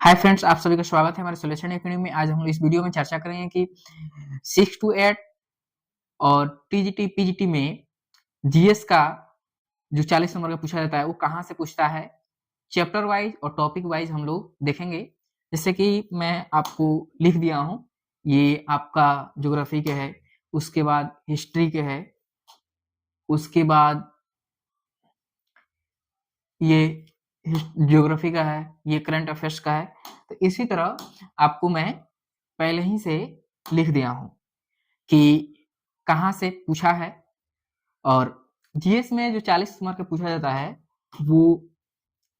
Hi friends, आप सभी का स्वागत है हमारे सॉल्यूशन एकेडमी में। आज हम लोग इस वीडियो में चर्चा करेंगे कि 6 to 8 और टीजीटी पीजीटी में जीएस का जो 40 नंबर का पूछा जाता है वो कहाँ से पूछता है। चैप्टर वाइज और टॉपिक वाइज हम लोग देखेंगे। जैसे कि मैं आपको लिख दिया हूँ, ये आपका ज्योग्राफी के है, उसके बाद हिस्ट्री के है, उसके बाद ये ज्योग्राफी का है, ये करंट अफेयर्स का है। तो इसी तरह आपको मैं पहले ही से लिख दिया हूँ कि कहाँ से पूछा है। और जीएस में जो 40 मार्क का पूछा जाता है वो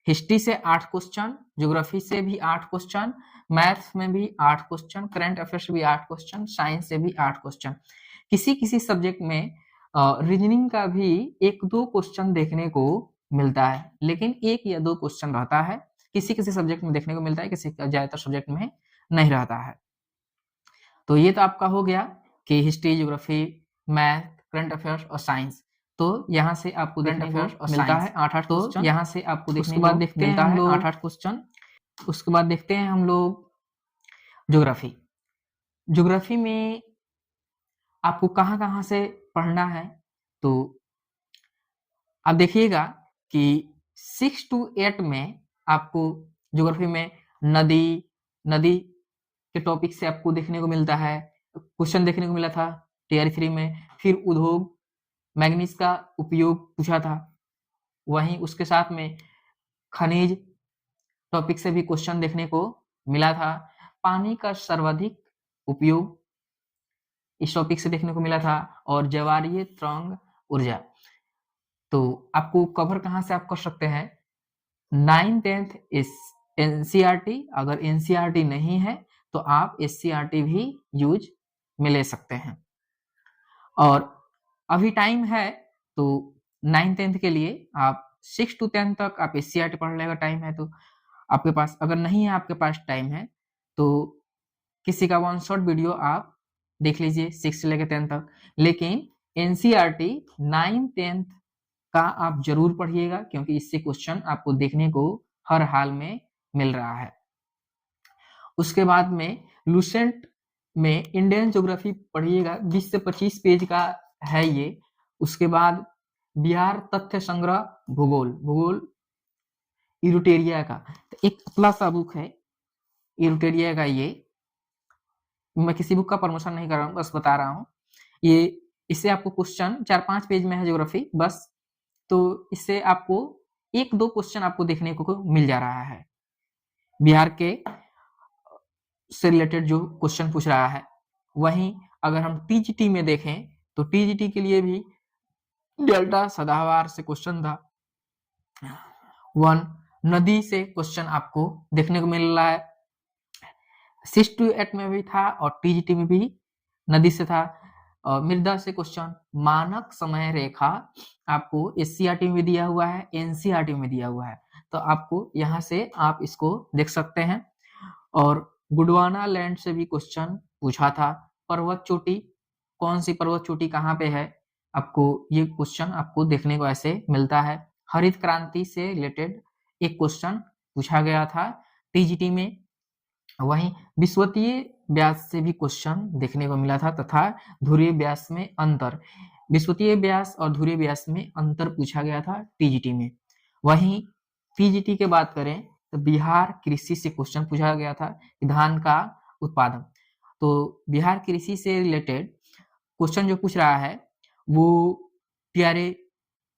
हिस्ट्री से 8 क्वेश्चन, ज्योग्राफी से भी 8 क्वेश्चन, मैथ्स में भी 8 क्वेश्चन, करंट अफेयर्स से भी 8 क्वेश्चन, साइंस से भी 8 क्वेश्चन। किसी किसी सब्जेक्ट में रीजनिंग का भी 1-2 क्वेश्चन देखने को मिलता है, लेकिन 1 या 2 क्वेश्चन रहता है। किसी किसी सब्जेक्ट में देखने को मिलता है, किसी ज्यादातर सब्जेक्ट में नहीं रहता है। तो ये तो आपका हो गया कि history, geography, math, current affairs और साइंस। तो यहाँ से आपको करंट अफेयर्स और मिलता है 8-8 क्वेश्चन। तो यहाँ से आपको देखने को देखते हैं हम लोग 8-8 क्वेश्चन। उसके बाद देखते हैं हम लोग ज्योग्राफी। ज्योग्राफी में आपको कहाँ कहाँ से पढ़ना है, तो आप देखिएगा कि 6 to 8 में आपको ज्योग्राफी में नदी नदी के टॉपिक से आपको देखने को मिलता है। क्वेश्चन देखने को मिला था टीआर 3 में। फिर उद्योग, मैग्नीज का उपयोग पूछा था। वहीं उसके साथ में खनिज टॉपिक से भी क्वेश्चन देखने को मिला था। पानी का सर्वाधिक उपयोग इस टॉपिक से देखने को मिला था, और ज्वारीय तरंग ऊर्जा। तो आपको कवर कहाँ से आप कर सकते हैं, 9th-10th इस एनसीईआरटी। अगर एनसीईआरटी नहीं है तो आप एससीईआरटी भी यूज में ले सकते हैं। और अभी टाइम है तो 9th-10th के लिए आप 6 to 10 तक आप एससीईआरटी पढ़ लेगा। टाइम है तो आपके पास, अगर नहीं है आपके पास टाइम है तो किसी का 1 शॉट वीडियो आप देख लीजिए 6 से लेकर 10 तक। लेकिन एनसीईआरटी 9th-10th का आप जरूर पढ़िएगा, क्योंकि इससे क्वेश्चन आपको देखने को हर हाल में मिल रहा है। उसके बाद में लूसेंट में इंडियन ज्योग्राफी पढ़िएगा, 20 से 25 पेज का है ये। उसके बाद बिहार तथ्य संग्रह भूगोल इरुटेरिया का, तो एक पतला सा बुक है इरुटेरिया का। ये मैं किसी बुक का प्रमोशन नहीं कर रहा हूँ, बस बता रहा हूँ। ये इससे आपको क्वेश्चन 4-5 पेज में है ज्योग्राफी बस, तो इससे आपको 1-2 क्वेश्चन आपको देखने को मिल जा रहा है बिहार के से रिलेटेड जो क्वेश्चन पूछ रहा है। वहीं अगर हम टीजीटी में देखें तो टीजीटी के लिए भी डेल्टा सदाहवार से क्वेश्चन था। 1 नदी से क्वेश्चन आपको देखने को मिल रहा है। 6 to 8 में भी था और टीजीटी में भी नदी से था। मृदा से क्वेश्चन, मानक समय रेखा आपको एससीईआरटी में दिया हुआ है, एनसीईआरटी में दिया हुआ है, तो आपको यहाँ से आप इसको देख सकते हैं। और गुडवाना लैंड से भी क्वेश्चन पूछा था। पर्वत चोटी, कौन सी पर्वत चोटी कहाँ पे है, आपको ये क्वेश्चन आपको देखने को ऐसे मिलता है। हरित क्रांति से रिलेटेड एक क्वेश्चन पूछा गया था टीजीटी में। वहीं विषुवतीय व्यास से भी क्वेश्चन देखने को मिला था, तथा ध्रुवीय व्यास में अंतर, विषुवतीय व्यास और ध्रुवीय व्यास में अंतर पूछा गया था टीजीटी में। वहीं पीजीटी की बात करें तो बिहार कृषि से क्वेश्चन पूछा गया था, धान का उत्पादन। तो बिहार कृषि से रिलेटेड क्वेश्चन जो पूछ रहा है वो टीआरए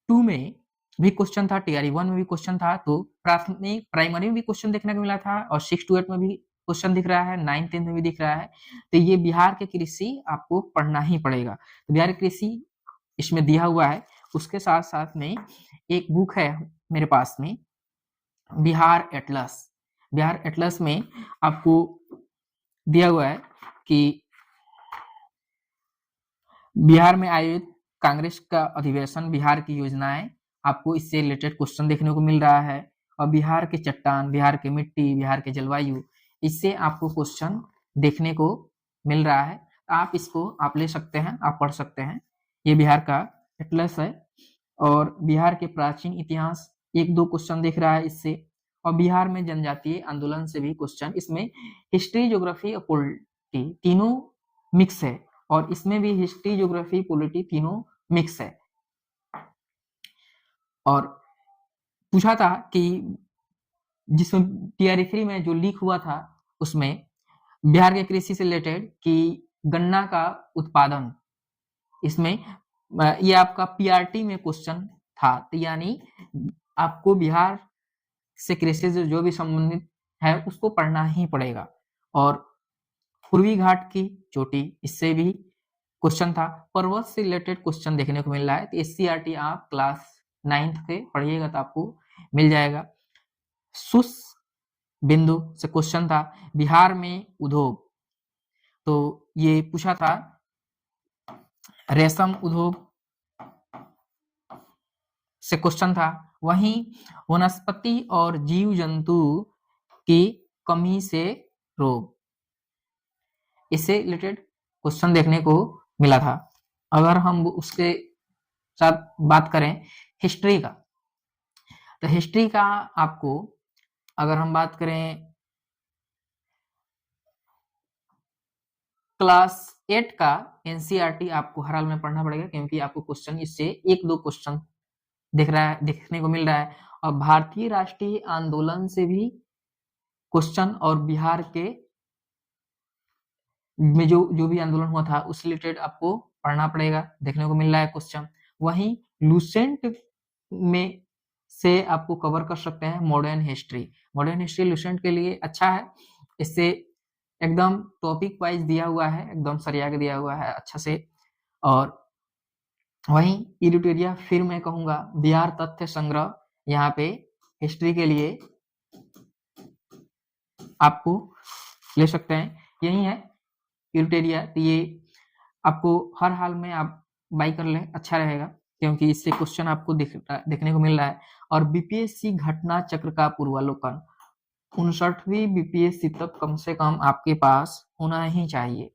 2 में भी क्वेश्चन था, टीआरए 1 में भी क्वेश्चन था। तो प्राथमिक प्राइमरी में भी क्वेश्चन देखने को मिला था, और 6 to 8 में भी क्वेश्चन दिख रहा है, 9th-10th में भी दिख रहा है। तो ये बिहार के कृषि आपको पढ़ना ही पड़ेगा। तो बिहार कृषि इसमें दिया हुआ है। उसके साथ साथ में एक बुक है मेरे पास में, बिहार एटलस। बिहार एटलस में आपको दिया हुआ है कि बिहार में आयोजित कांग्रेस का अधिवेशन, बिहार की योजनाएं, आपको इससे रिलेटेड क्वेश्चन देखने को मिल रहा है। और बिहार के चट्टान, बिहार की मिट्टी, बिहार के जलवायु, इससे आपको क्वेश्चन देखने को मिल रहा है। आप इसको आप ले सकते हैं, आप पढ़ सकते हैं। ये बिहार का एटलस है। और बिहार के प्राचीन इतिहास 1-2 क्वेश्चन दिख रहा है इससे। और बिहार में जनजातीय आंदोलन से भी क्वेश्चन, इसमें हिस्ट्री, ज्योग्राफी और पॉलिटी तीनों मिक्स है, और इसमें भी हिस्ट्री, ज्योग्राफी, पॉलिटी तीनों मिक्स है। और पूछा था कि जिसमें टीआरई 3 में जो लीक हुआ था उसमें बिहार के कृषि से रिलेटेड कि गन्ना का उत्पादन, इसमें ये आपका पीआरटी में क्वेश्चन था, तो यानी आपको बिहार से कृषि से जो भी संबंधित है उसको पढ़ना ही पड़ेगा। और पूर्वी घाट की चोटी, इससे भी क्वेश्चन था। पर्वत से रिलेटेड क्वेश्चन देखने को मिल रहा है, तो एससीईआरटी आप क्लास 9th से पढ़िएगा तो आपको मिल जाएगा। सुस बिंदु से क्वेश्चन था बिहार में उद्योग, तो ये पूछा था रेशम उद्योग से क्वेश्चन था। वहीं वनस्पति और जीव जंतु की कमी से रोग, इससे रिलेटेड क्वेश्चन देखने को मिला था। अगर हम उसके साथ बात करें हिस्ट्री का, तो हिस्ट्री का आपको अगर हम बात करें क्लास 8 का एनसीईआरटी आपको हर हाल में पढ़ना पड़ेगा, क्योंकि आपको क्वेश्चन इससे 1-2 क्वेश्चन देखने को मिल रहा है। और भारतीय राष्ट्रीय आंदोलन से भी क्वेश्चन, और बिहार के में जो भी आंदोलन हुआ था उस रिलेटेड आपको पढ़ना पड़ेगा, देखने को मिल रहा है क्वेश्चन। वहीं लुसेंट में से आपको कवर कर सकते हैं modern history. Modern history Lucent के लिए अच्छा है, इससे एकदम टॉपिक वाइज दिया हुआ है, एकदम सरिया के दिया हुआ है अच्छा से। और वहीं इरिटेरिया फिर मैं कहूंगा बिहार तथ्य संग्रह, यहाँ पे हिस्ट्री के लिए आपको ले सकते हैं, यही है इरिटेरिया। ये आपको हर हाल में आप बाई कर लें, अच्छा रहेगा, क्योंकि इससे क्वेश्चन आपको देखने को मिल रहा है। और बीपीएससी घटना चक्र का पूर्वावलोकन 59वीं बीपीएससी तक कम से कम आपके पास होना ही चाहिए,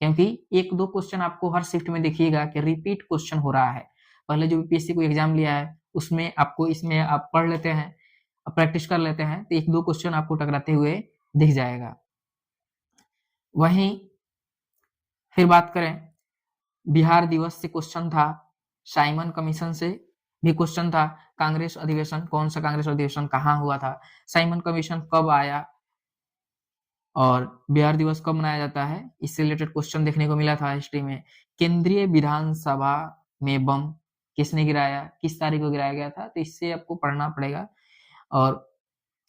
क्योंकि 1-2 क्वेश्चन आपको हर शिफ्ट में देखिएगा कि रिपीट क्वेश्चन हो रहा है। पहले जो बीपीएससी को एग्जाम लिया है उसमें आपको, इसमें आप पढ़ लेते हैं, प्रैक्टिस कर लेते हैं, तो 1-2 क्वेश्चन आपको टकराते हुए दिख जाएगा। वहीं फिर बात करें बिहार दिवस से क्वेश्चन था, साइमन कमीशन से भी क्वेश्चन था, कांग्रेस अधिवेशन, कौन सा कांग्रेस अधिवेशन कहाँ हुआ था, साइमन कमीशन कब आया, और बिहार दिवस कब मनाया जाता है, इससे रिलेटेड क्वेश्चन देखने को मिला था हिस्ट्री में। केंद्रीय विधानसभा में बम किसने गिराया, किस तारीख को गिराया गया था, तो इससे आपको पढ़ना पड़ेगा। और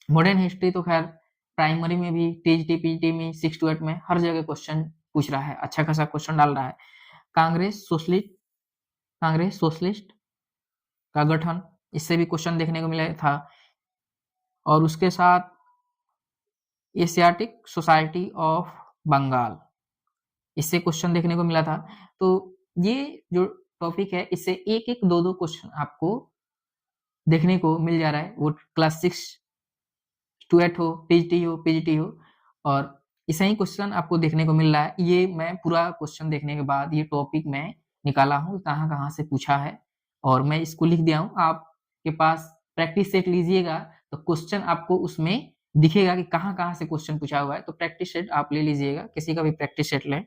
मॉडर्न हिस्ट्री तो खैर प्राइमरी में भी, टीजीटी पीजीटी में, 6 to 8 में हर जगह क्वेश्चन पूछ रहा है, अच्छा खासा क्वेश्चन डाल रहा है। कांग्रेस सोशलिस्ट का गठन, इससे भी क्वेश्चन देखने को मिला था। और उसके साथ एशियाटिक सोसाइटी ऑफ बंगाल, इससे क्वेश्चन देखने को मिला था। तो ये जो टॉपिक है इससे 1-1, 2-2 क्वेश्चन आपको देखने को मिल जा रहा है, वो क्लास 6 to 8 हो, टीजीटी हो, पीजीटी हो, और ऐसा ही क्वेश्चन आपको देखने को मिल रहा है। ये मैं पूरा क्वेश्चन देखने के बाद ये टॉपिक मैं निकाला हूँ कहाँ से पूछा है, और मैं इसको लिख दिया हूँ। आपके पास प्रैक्टिस सेट लीजिएगा तो क्वेश्चन आपको उसमें दिखेगा कि कहाँ से क्वेश्चन पूछा हुआ है, तो प्रैक्टिस सेट आप ले लीजिएगा, किसी का भी प्रैक्टिस सेट लें।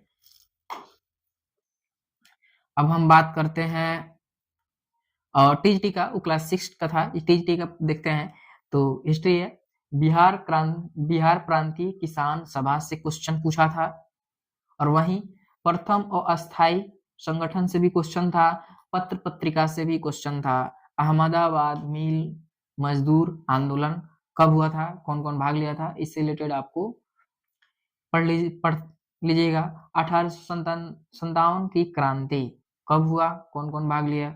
अब हम बात करते हैं टीजीटी का, वो क्लास 6 का था, टीजीटी का देखते हैं। तो हिस्ट्री है, बिहार प्रांतीय किसान सभा से क्वेश्चन पूछा था। और वहीं प्रथम और अस्थाई संगठन से भी क्वेश्चन था, पत्र पत्रिका से भी क्वेश्चन था। अहमदाबाद मिल मजदूर आंदोलन कब हुआ था, कौन कौन भाग लिया था, इससे रिलेटेड आपको पढ़ लीजिएगा। 1857 की क्रांति कब हुआ, कौन कौन भाग लिया,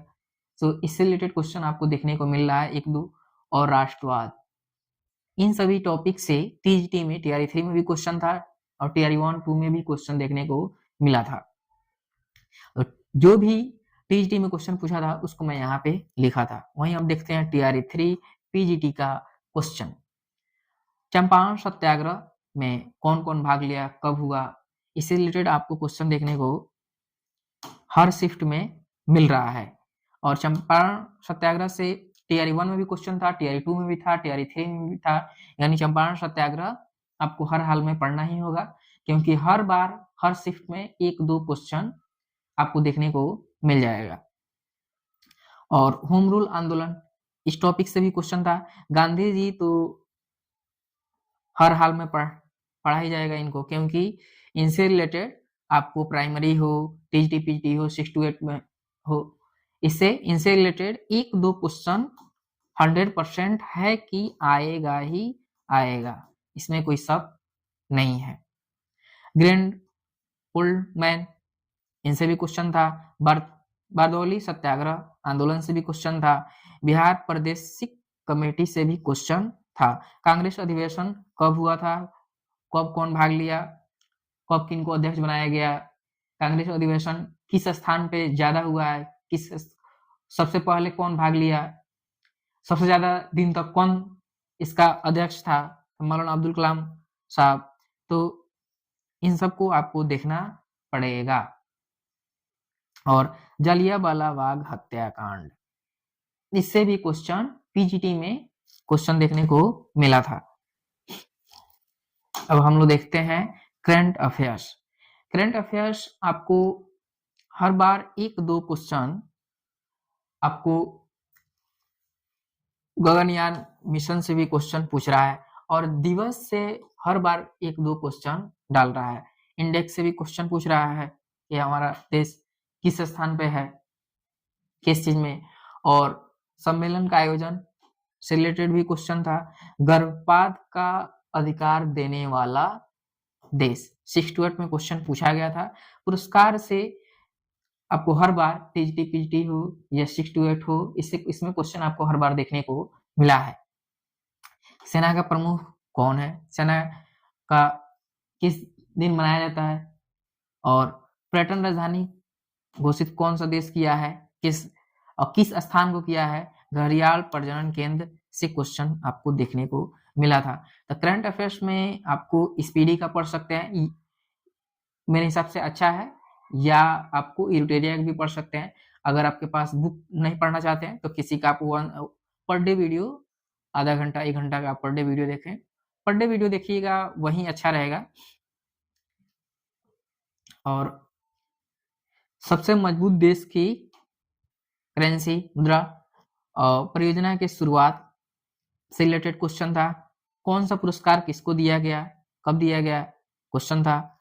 तो इससे रिलेटेड क्वेश्चन आपको देखने को मिल रहा है 1-2। और राष्ट्रवाद, इन सभी टॉपिक से टीजीटी में, टीआरई 3 में भी क्वेश्चन था, और टीआरई 1-2 में भी क्वेश्चन देखने को मिला था। तो जो भी टीजीटी में क्वेश्चन पूछा था उसको मैं यहाँ पे लिखा था। वहीं अब देखते हैं टीआरई 3 पीजीटी का क्वेश्चन। चंपारण सत्याग्रह में कौन कौन भाग लिया, कब हुआ, इससे रिलेटेड आपको क्वेश्चन देखने को हर शिफ्ट में मिल रहा है। और चंपारण सत्याग्रह से टीआरई 1 में भी क्वेश्चन था, टीआरई 2 में भी था, टीआरई 3 में भी था। यानी चंपारण सत्याग्रह आपको हर हाल में पढ़ना ही होगा, क्योंकि हर बार हर शिफ्ट में 1-2 क्वेश्चन आपको देखने को मिल जाएगा। और होम रूल आंदोलन, इस टॉपिक से भी क्वेश्चन था। गांधी जी तो हर हाल में पढ़ा ही जाएगा इनको, क्योंकि इनसे रिलेटेड आपको प्राइमरी हो, टीजीटी पीजीटी हो, 6 to 8 में हो, इससे इनसे रिलेटेड 1-2 क्वेश्चन 100% है कि आएगा ही आएगा, इसमें कोई शक नहीं है। ग्रैंड ओल्ड मैन, इनसे भी क्वेश्चन था। बारदौली सत्याग्रह आंदोलन से भी क्वेश्चन था। बिहार प्रादेशिक कमेटी से भी क्वेश्चन था। कांग्रेस अधिवेशन कब हुआ था, कब कौन भाग लिया, कब किनको अध्यक्ष बनाया गया, कांग्रेस अधिवेशन किस स्थान पे ज्यादा हुआ है, किस सबसे पहले कौन भाग लिया, सबसे ज्यादा दिन तक कौन इसका अध्यक्ष था, मौलाना अब्दुल कलाम साहब। तो इन सबको आपको देखना पड़ेगा। और जलियांवाला बाग हत्याकांड, इससे भी क्वेश्चन पीजीटी में क्वेश्चन देखने को मिला था। अब हम लोग देखते हैं करंट अफेयर्स। करंट अफेयर्स आपको हर बार 1-2 क्वेश्चन आपको गगनयान मिशन से भी क्वेश्चन पूछ रहा है, और दिवस से हर बार 1-2 क्वेश्चन डाल रहा है। इंडेक्स से भी क्वेश्चन पूछ रहा है कि हमारा देश किस स्थान पे है, किस चीज में। और सम्मेलन का आयोजन से रिलेटेड भी क्वेश्चन था। गर्भपात का अधिकार देने वाला देश, 6 to 8 में क्वेश्चन पूछा गया था। पुरस्कार से आपको हर बार टीजीटी पीजीटी हो या 6 to 8 हो, इसमें क्वेश्चन आपको हर बार देखने को मिला है। सेना का प्रमुख कौन है, सेना का किस दिन मनाया जाता है, और पर्यटन राजधानी घोषित कौन सा देश किया है, किस स्थान को किया है, घड़ियाल प्रजनन केंद्र से क्वेश्चन आपको देखने को मिला था। तो करंट अफेयर्स में आपको स्पीडी का पढ़ सकते हैं, मेरे हिसाब से अच्छा है, या आपको इरिटेरिया भी पढ़ सकते हैं। अगर आपके पास बुक नहीं पढ़ना चाहते हैं तो किसी का आप पर डे वीडियो आधा घंटा 1 घंटा का आप पर डे वीडियो देखें, पर डे वीडियो देखिएगा, वही अच्छा रहेगा। और सबसे मजबूत देश की करेंसी मुद्रा परियोजना की शुरुआत से रिलेटेड क्वेश्चन था। कौन सा पुरस्कार किसको दिया गया, कब दिया गया, क्वेश्चन था।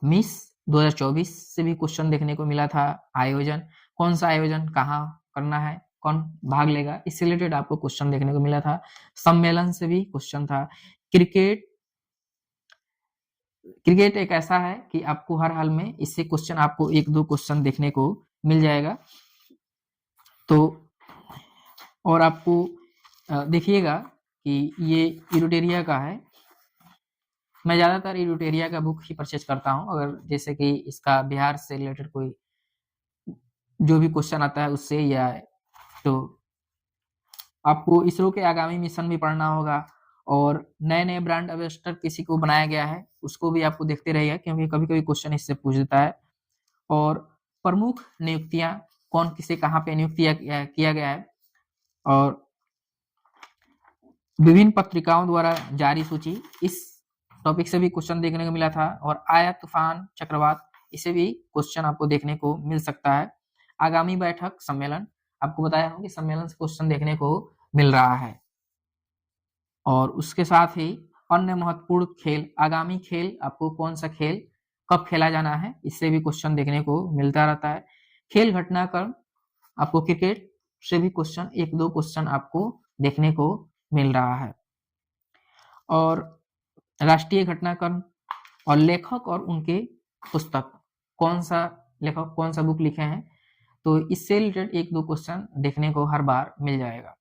मिस 2024 से भी क्वेश्चन देखने को मिला था। आयोजन, कौन सा आयोजन कहाँ करना है, कौन भाग लेगा, इससे रिलेटेड आपको क्वेश्चन देखने को मिला था। सम्मेलन से भी क्वेश्चन था। क्रिकेट एक ऐसा है कि आपको हर हाल में इससे क्वेश्चन आपको 1-2 क्वेश्चन देखने को मिल जाएगा। तो और आपको देखिएगा कि ये इरिटेरिया का है, मैं ज्यादातर इरिटेरिया का बुक ही परचेज करता हूँ। अगर जैसे कि इसका बिहार से रिलेटेड कोई जो भी क्वेश्चन आता है उससे, या तो आपको इसरो के आगामी मिशन भी पढ़ना होगा, और नए नए ब्रांड एम्बेसडर किसी को बनाया गया है उसको भी आपको देखते रहिएगा, क्योंकि कभी कभी क्वेश्चन इससे पूछ देता है। और प्रमुख नियुक्तियां, कौन किसे कहाँ पे नियुक्त किया गया है, और विभिन्न पत्रिकाओं द्वारा जारी सूची, इस टॉपिक से भी क्वेश्चन देखने को मिला था। और आया तूफान चक्रवात, इसे भी क्वेश्चन आपको देखने को मिल सकता है। आगामी बैठक सम्मेलन, आपको बताया हूँ कि सम्मेलन से क्वेश्चन देखने को मिल रहा है। और उसके साथ ही अन्य महत्वपूर्ण खेल, आगामी खेल आपको कौन सा खेल कब खेला जाना है, इससे भी क्वेश्चन देखने को मिलता रहता है। खेल घटनाक्रम, आपको क्रिकेट से भी क्वेश्चन 1-2 क्वेश्चन आपको देखने को मिल रहा है। और राष्ट्रीय घटनाक्रम, और लेखक और उनके पुस्तक, कौन सा लेखक कौन सा बुक लिखे हैं, तो इससे रिलेटेड 1-2 क्वेश्चन देखने को हर बार मिल जाएगा।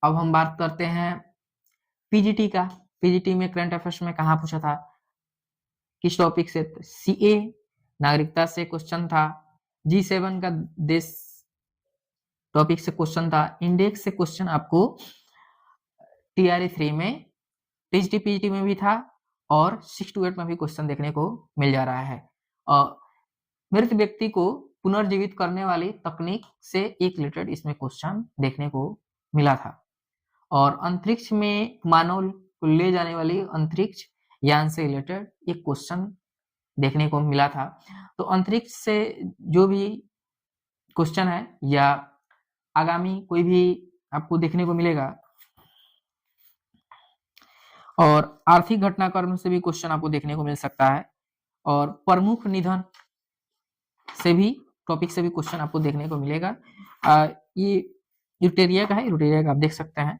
अब हम बात करते हैं पीजीटी का। पीजीटी में करंट अफेयर्स में कहाँ पूछा था, किस टॉपिक से, सीए नागरिकता से क्वेश्चन था। G7 का देश टॉपिक से क्वेश्चन था। इंडेक्स से क्वेश्चन आपको टीआरई 3 में, टीजीटी पीजीटी में भी था, और 6 to 8 में भी क्वेश्चन देखने को मिल जा रहा है। मृत व्यक्ति को पुनर्जीवित करने वाली तकनीक से एक रिलेटेड इसमें क्वेश्चन देखने को मिला था। और अंतरिक्ष में मानव को ले जाने वाली अंतरिक्ष यान से रिलेटेड एक क्वेश्चन देखने को मिला था। तो अंतरिक्ष से जो भी क्वेश्चन है या आगामी कोई भी आपको देखने को मिलेगा, और आर्थिक घटनाक्रम से भी क्वेश्चन आपको देखने को मिल सकता है, और प्रमुख निधन से भी टॉपिक से भी क्वेश्चन आपको देखने को मिलेगा। ये यूटेरिया का है, यूटेरिया का आप देख सकते हैं।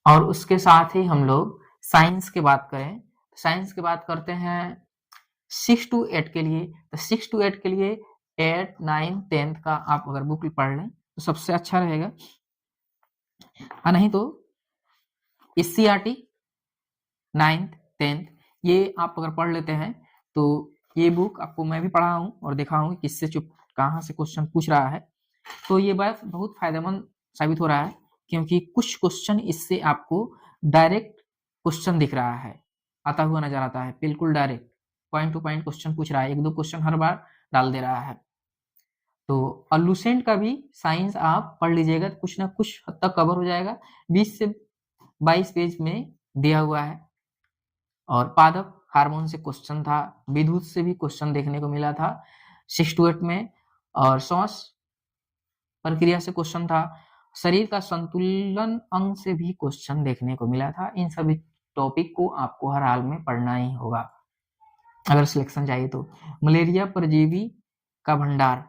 और उसके साथ ही हम लोग साइंस की बात करें, साइंस की बात करते हैं 6 to 8 के लिए। तो 6 to 8 के लिए 8, 9, 10 का आप अगर बुक पढ़ लें तो सबसे अच्छा रहेगा, नहीं तो SCERT 9th 10th ये आप अगर पढ़ लेते हैं तो ये बुक आपको मैं भी पढ़ा हूँ और देखा हूँ किससे कहाँ से क्वेश्चन पूछ रहा है। तो ये बात बहुत फायदेमंद साबित हो रहा है, क्योंकि कुछ क्वेश्चन इससे आपको डायरेक्ट क्वेश्चन दिख रहा है, आता हुआ नजर आता है, बिल्कुल direct point two point question पूछ रहा है, 1-2 क्वेश्चन हर बार डाल दे रहा है। तो लुसेंट का भी साइंस आप पढ़ लीजिएगा, कुछ ना कुछ हद तक कवर हो जाएगा, 20 से 22 पेज में दिया हुआ है। और पादप हार्मोन से क्वेश्चन था, विद्युत से भी क्वेश्चन देखने को मिला था 6 to 8 में, और श्वास प्रक्रिया से क्वेश्चन था, शरीर का संतुलन अंग से भी क्वेश्चन देखने को मिला था। इन सभी टॉपिक को आपको हर हाल में पढ़ना ही होगा अगर सिलेक्शन चाहिए तो। मलेरिया परजीवी का भंडार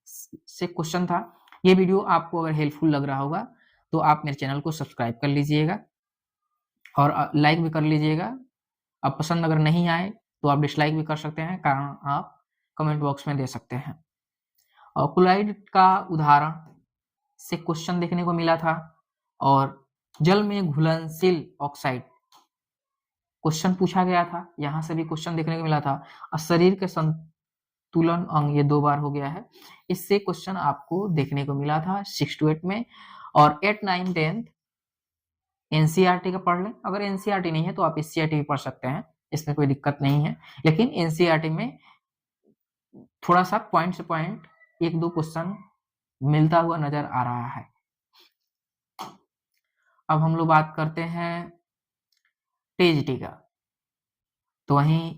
से क्वेश्चन था। ये वीडियो आपको अगर हेल्पफुल लग रहा होगा तो आप मेरे चैनल को सब्सक्राइब कर लीजिएगा और लाइक भी कर लीजिएगा। अब पसंद अगर नहीं आए तो आप डिसलाइक भी कर सकते हैं, कारण आप कमेंट बॉक्स में दे सकते हैं। और क्लोराइड का उदाहरण से क्वेश्चन देखने को मिला था, और जल में घुलनशील ऑक्साइड क्वेश्चन पूछा गया था, यहाँ से भी क्वेश्चन देखने को मिला था। और शरीर के संतुलन अंग, ये 2 बार हो गया है, इससे क्वेश्चन आपको देखने को मिला था 6 to 8 में। और 8, 9, 10 NCERT का पढ़ लें, अगर NCERT नहीं है तो आप SCERT भी पढ़ सकते हैं, इसमें कोई दिक्कत नहीं है। लेकिन NCERT में थोड़ा सा पॉइंट से पॉइंट 1-2 क्वेश्चन मिलता हुआ नजर आ रहा है। अब हम लोग बात करते हैं TGT का। तो वहीं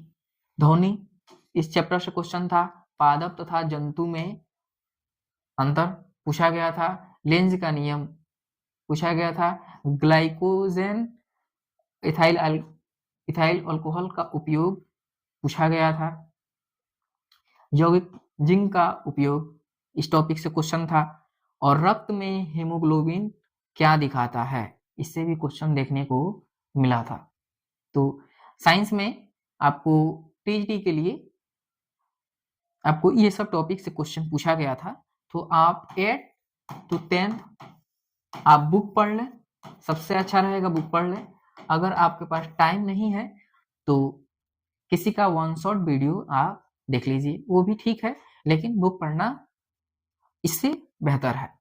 ध्वनि, इस चैप्टर से क्वेश्चन था, पादप तथा जंतु में अंतर पूछा गया था, लेंज का नियम पूछा गया था, ग्लाइकोजेन इथाइल अल्कोहल का उपयोग पूछा गया था, यौगिक जिंक का उपयोग इस टॉपिक से क्वेश्चन था, और रक्त में हीमोग्लोबिन क्या दिखाता है, इससे भी क्वेश्चन देखने को मिला था। तो साइंस में आपको TGT के लिए आपको ये सब टॉपिक से क्वेश्चन पूछा गया था। तो आप 8 to 10 आप बुक पढ़ लें, सबसे अच्छा रहेगा बुक पढ़ लें। अगर आपके पास टाइम नहीं है तो किसी का 1 शॉट वीडियो आप देख लीजिए, वो भी ठीक है, लेकिन बुक पढ़ना इससे बेहतर है।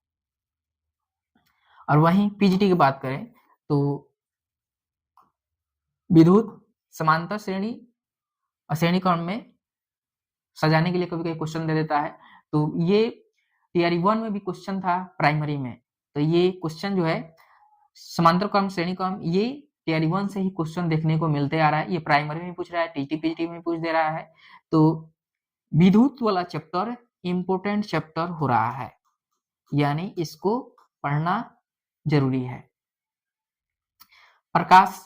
और वहीं PGT की बात करें तो विद्युत समांतर श्रेणी और श्रेणी क्रम में सजाने के लिए कभी कभी क्वेश्चन दे देता है। तो ये TRE 1 में भी क्वेश्चन था प्राइमरी में। तो ये क्वेश्चन जो है समांतर क्रम श्रेणी क्रम, ये TRE 1 से ही क्वेश्चन देखने को मिलते आ रहा है। ये प्राइमरी में पूछ रहा है, TGT PGT में पूछ दे रहा है। तो विद्युत वाला चैप्टर इंपोर्टेंट चैप्टर हो रहा है, यानी इसको पढ़ना जरूरी है। प्रकाश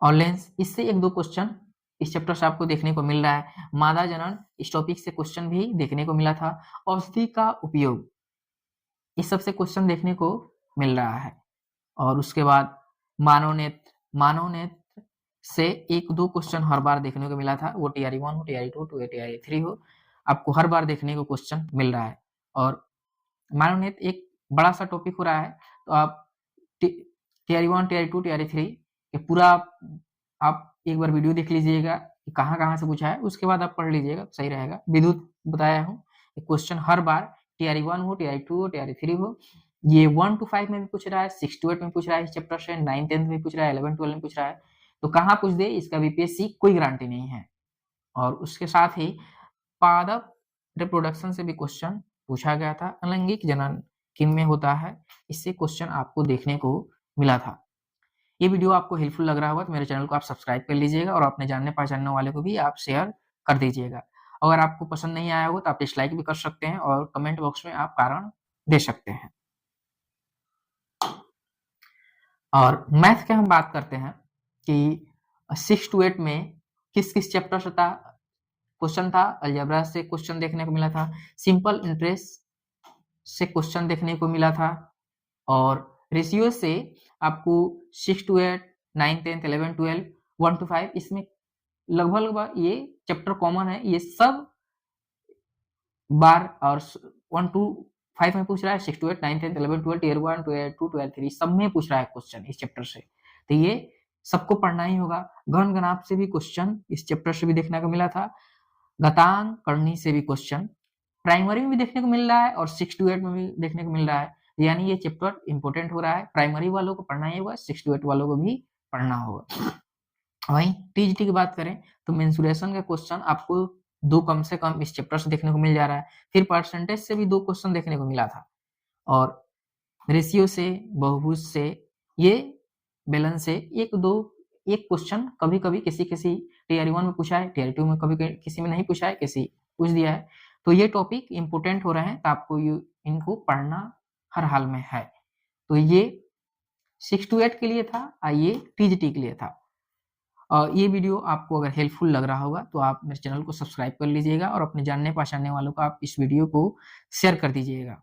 और लेंस, इससे 1-2 क्वेश्चन इस चैप्टर से आपको देखने को मिल रहा है। मादा जनन, इस टॉपिक से क्वेश्चन भी देखने को मिला था। औषधि का उपयोग, इस सब से क्वेश्चन देखने को मिल रहा है। और उसके बाद मानव नेत्र से 1-2 क्वेश्चन हर बार देखने को मिला था, वो TRE 1 हो, TRE 2 हो, TRE 3 हो, आपको हर बार देखने को क्वेश्चन मिल रहा है। और मानव नेत्र एक बड़ा सा टॉपिक हो रहा है, तो आप TRE 1, TRE 2, TRE 3 ये पूरा आप एक बार वीडियो देख लीजिएगा कि कहाँ से पूछा है, उसके बाद आप पढ़ लीजिएगा, सही रहेगा। विद्युत बताया हूँ, क्वेश्चन हर बार TRE 1 हो, TRE 2 हो, TRE 3 हो, ये 1 to 5 में भी पूछ रहा है, 6 to 8 में पूछ रहा है इस चैप्टर से, 9, 10 में पूछ रहा है, 11, 12 में पूछ रहा है। तो कहाँ पूछ दे इसका BPSC कोई गारंटी नहीं है। और उसके साथ ही पादप रिप्रोडक्शन से भी क्वेश्चन पूछा गया था। अलैंगिक जनन किन में होता है, इससे क्वेश्चन आपको देखने को मिला था। ये वीडियो आपको हेल्पफुल लग रहा होगा तो मेरे चैनल को आप सब्सक्राइब कर लीजिएगा और अपने जानने पहचानने वाले को भी आप शेयर कर दीजिएगा। अगर आपको पसंद नहीं आया हो तो आप डिसलाइक भी कर सकते हैं और कमेंट बॉक्स में आप कारण दे सकते हैं। और मैथ की हम बात करते हैं कि 6 to 8 में किस-किस चैप्टर से था क्वेश्चन था। अलजेब्रा से क्वेश्चन देखने को मिला था, सिंपल इंटरेस्ट से क्वेश्चन देखने को मिला था और रेशियो से आपको 6 to 8, 9, 10, 11, 12, 1 to 5 इसमें लगभग ये चैप्टर कॉमन है। ये सब बार और 1 to 5 में पूछ रहा है, 6 to 8, 9, 10, 11, 12, टियर 1, टियर 2, टियर 3 सब में पूछ रहा है क्वेश्चन इस चैप्टर से। तो ये सबको पढ़ना ही होगा। घन घनाभ से भी क्वेश्चन इस चैप्टर से भी देखने को मिला था। घातांक करनी से भी क्वेश्चन प्राइमरी में भी देखने को मिल रहा है और 6 to 8 में भी देखने को मिल रहा है। यानी ये चैप्टर इंपॉर्टेंट हो रहा है। प्राइमरी वालों को पढ़ना ही होगा, 6 to 8 वालों को भी पढ़ना होगा। वहीं टीजीटी की बात करें तो मेंसुरेशन का क्वेश्चन आपको 2 कम से कम इस चैप्टर से देखने को मिल जा रहा है। फिर परसेंटेज से भी 2 क्वेश्चन देखने को मिला था और रेशियो से, बहुभुज से, ये बैलेंस से 1-2 एक क्वेश्चन कभी-कभी किसी-किसी टियर 1 में पूछा है, टियर 2 में कभी किसी में नहीं पूछा है, किसी पूछ दिया है। तो ये टॉपिक इंपॉर्टेंट हो रहे हैं तो आपको इनको पढ़ना हर हाल में है। तो ये 6 to 8 के लिए था और ये टीजीटी के लिए था। ये वीडियो आपको अगर हेल्पफुल लग रहा होगा तो आप मेरे चैनल को सब्सक्राइब कर लीजिएगा और अपने जानने पहचानने वालों को आप इस वीडियो को शेयर कर दीजिएगा।